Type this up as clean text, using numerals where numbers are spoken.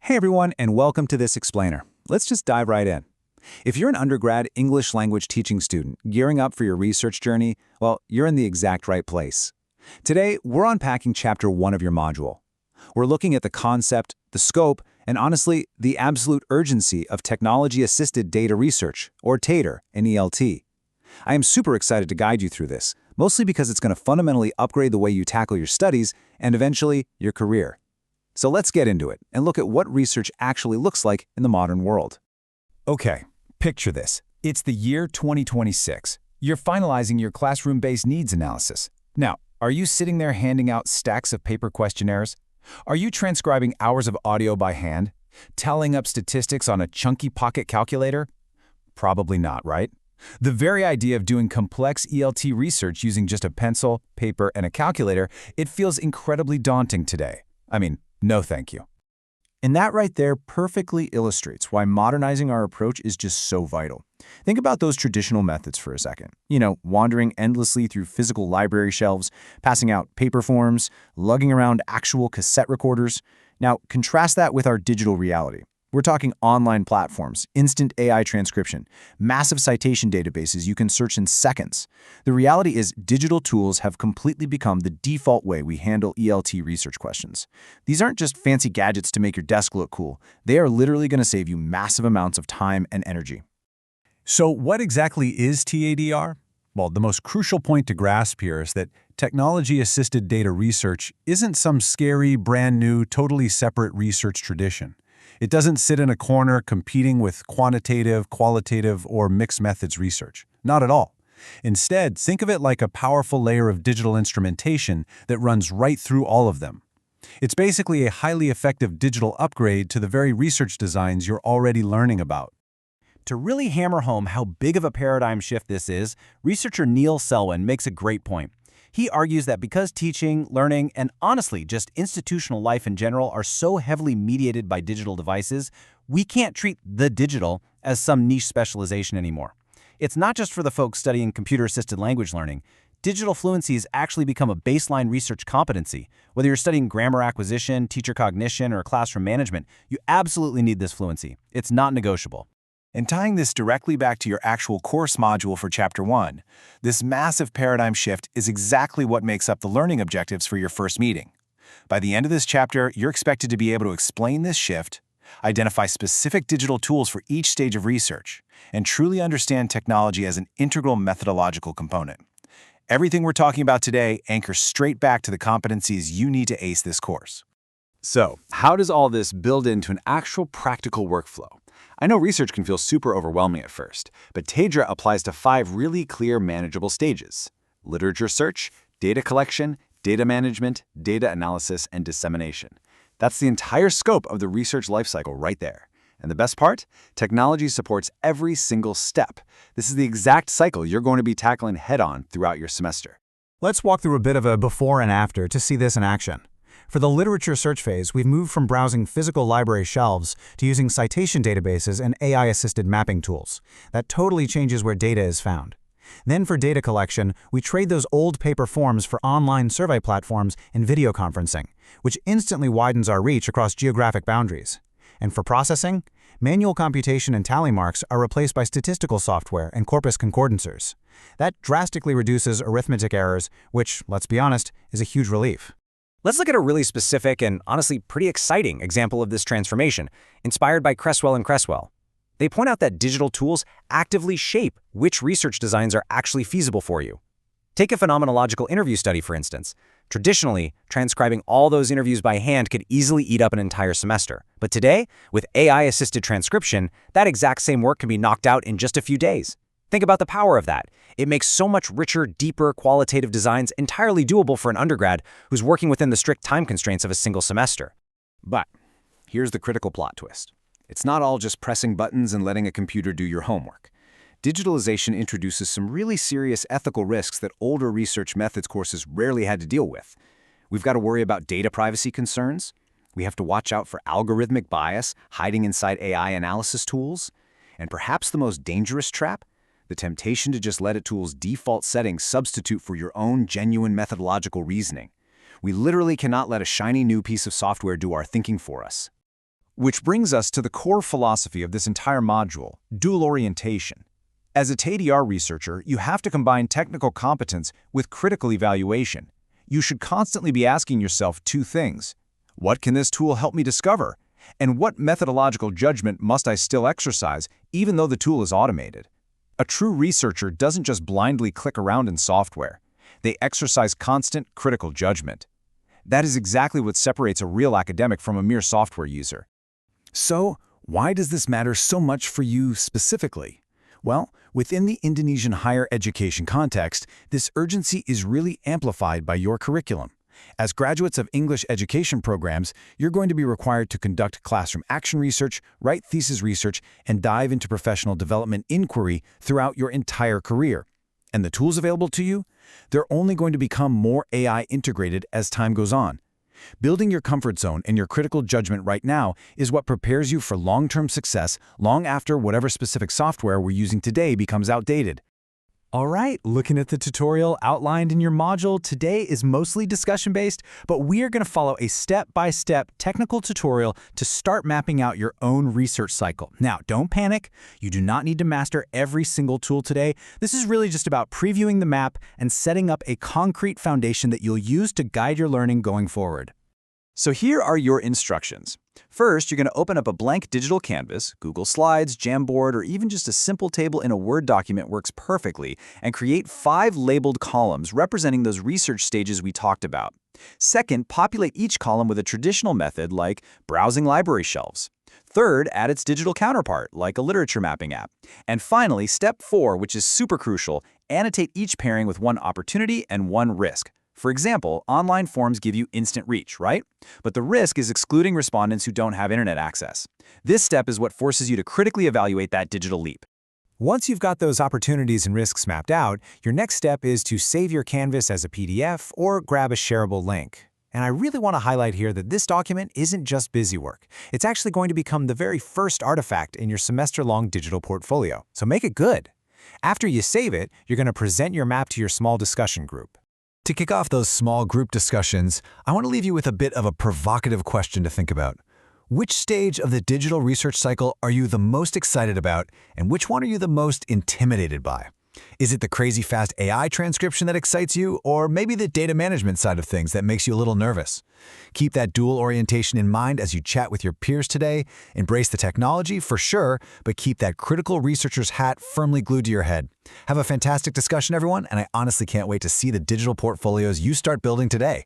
Hey everyone, and welcome to this explainer. Let's just dive right in. If you're an undergrad English language teaching student gearing up for your research journey, well, you're in the exact right place. Today, we're unpacking Chapter 1 of your module. We're looking at the concept, the scope, and honestly, the absolute urgency of technology-assisted data research, or TADR, in ELT. I am super excited to guide you through this, mostly because it's going to fundamentally upgrade the way you tackle your studies and eventually your career. So let's get into it and look at what research actually looks like in the modern world. Okay, picture this. It's the year 2026. You're finalizing your classroom-based needs analysis. Now, are you sitting there handing out stacks of paper questionnaires? Are you transcribing hours of audio by hand? Tallying up statistics on a chunky pocket calculator? Probably not, right? The very idea of doing complex ELT research using just a pencil, paper, and a calculator, it feels incredibly daunting today. No thank you. And that right there perfectly illustrates why modernizing our approach is just so vital. Think about those traditional methods for a second. Wandering endlessly through physical library shelves, passing out paper forms, lugging around actual cassette recorders. Now, contrast that with our digital reality. We're talking online platforms, instant AI transcription, massive citation databases you can search in seconds. The reality is digital tools have completely become the default way we handle ELT research questions. These aren't just fancy gadgets to make your desk look cool. They are literally going to save you massive amounts of time and energy. So what exactly is TADR? Well, the most crucial point to grasp here is that technology-assisted data research isn't some scary, brand new, totally separate research tradition. It doesn't sit in a corner competing with quantitative, qualitative, or mixed methods research. Not at all. Instead, think of it like a powerful layer of digital instrumentation that runs right through all of them. It's basically a highly effective digital upgrade to the very research designs you're already learning about. To really hammer home how big of a paradigm shift this is, researcher Neil Selwyn makes a great point. He argues that because teaching, learning, and honestly, just institutional life in general are so heavily mediated by digital devices, we can't treat the digital as some niche specialization anymore. It's not just for the folks studying computer-assisted language learning. Digital fluency has actually become a baseline research competency. Whether you're studying grammar acquisition, teacher cognition, or classroom management, you absolutely need this fluency. It's not negotiable. And tying this directly back to your actual course module for Chapter 1, this massive paradigm shift is exactly what makes up the learning objectives for your first meeting. By the end of this chapter, you're expected to be able to explain this shift, identify specific digital tools for each stage of research, and truly understand technology as an integral methodological component. Everything we're talking about today anchors straight back to the competencies you need to ace this course. So, how does all this build into an actual practical workflow? I know research can feel super overwhelming at first, but TADR applies to 5 really clear, manageable stages: literature search, data collection, data management, data analysis, and dissemination. That's the entire scope of the research lifecycle right there. And the best part? Technology supports every single step. This is the exact cycle you're going to be tackling head-on throughout your semester. Let's walk through a bit of a before and after to see this in action. For the literature search phase, we've moved from browsing physical library shelves to using citation databases and AI-assisted mapping tools. That totally changes where data is found. Then for data collection, we trade those old paper forms for online survey platforms and video conferencing, which instantly widens our reach across geographic boundaries. And for processing, manual computation and tally marks are replaced by statistical software and corpus concordancers. That drastically reduces arithmetic errors, which, let's be honest, is a huge relief. Let's look at a really specific and honestly pretty exciting example of this transformation, inspired by Cresswell and Cresswell. They point out that digital tools actively shape which research designs are actually feasible for you. Take a phenomenological interview study, for instance. Traditionally, transcribing all those interviews by hand could easily eat up an entire semester. But today, with AI-assisted transcription, that exact same work can be knocked out in just a few days. Think about the power of that. It makes so much richer, deeper, qualitative designs entirely doable for an undergrad who's working within the strict time constraints of a single semester. But here's the critical plot twist. It's not all just pressing buttons and letting a computer do your homework. Digitalization introduces some really serious ethical risks that older research methods courses rarely had to deal with. We've got to worry about data privacy concerns. We have to watch out for algorithmic bias hiding inside AI analysis tools. And perhaps the most dangerous trap? The temptation to just let a tool's default settings substitute for your own genuine methodological reasoning. We literally cannot let a shiny new piece of software do our thinking for us. Which brings us to the core philosophy of this entire module, dual orientation. As a TADR researcher, you have to combine technical competence with critical evaluation. You should constantly be asking yourself two things. What can this tool help me discover? And what methodological judgment must I still exercise, even though the tool is automated? A true researcher doesn't just blindly click around in software. They exercise constant, critical judgment. That is exactly what separates a real academic from a mere software user. So, why does this matter so much for you specifically? Well, within the Indonesian higher education context, this urgency is really amplified by your curriculum. As graduates of English education programs, you're going to be required to conduct classroom action research, write thesis research, and dive into professional development inquiry throughout your entire career. And the tools available to you? They're only going to become more AI integrated as time goes on. Building your comfort zone and your critical judgment right now is what prepares you for long-term success long after whatever specific software we're using today becomes outdated. All right, looking at the tutorial outlined in your module, today is mostly discussion-based, but we are going to follow a step-by-step technical tutorial to start mapping out your own research cycle. Now, don't panic. You do not need to master every single tool today. This is really just about previewing the map and setting up a concrete foundation that you'll use to guide your learning going forward. So here are your instructions. First, you're going to open up a blank digital canvas. Google Slides, Jamboard, or even just a simple table in a Word document works perfectly, and create 5 labeled columns representing those research stages we talked about. Second, populate each column with a traditional method like browsing library shelves. Third, add its digital counterpart, like a literature mapping app. And finally, step 4, which is super crucial, annotate each pairing with one opportunity and one risk. For example, online forums give you instant reach, right? But the risk is excluding respondents who don't have internet access. This step is what forces you to critically evaluate that digital leap. Once you've got those opportunities and risks mapped out, your next step is to save your Canvas as a PDF or grab a shareable link. And I really want to highlight here that this document isn't just busy work. It's actually going to become the very first artifact in your semester-long digital portfolio. So make it good. After you save it, you're going to present your map to your small discussion group. To kick off those small group discussions, I want to leave you with a bit of a provocative question to think about. Which stage of the digital research cycle are you the most excited about, and which one are you the most intimidated by? Is it the crazy fast AI transcription that excites you, or maybe the data management side of things that makes you a little nervous? Keep that dual orientation in mind as you chat with your peers today. Embrace the technology for sure, but keep that critical researcher's hat firmly glued to your head. Have a fantastic discussion, everyone, and I honestly can't wait to see the digital portfolios you start building today.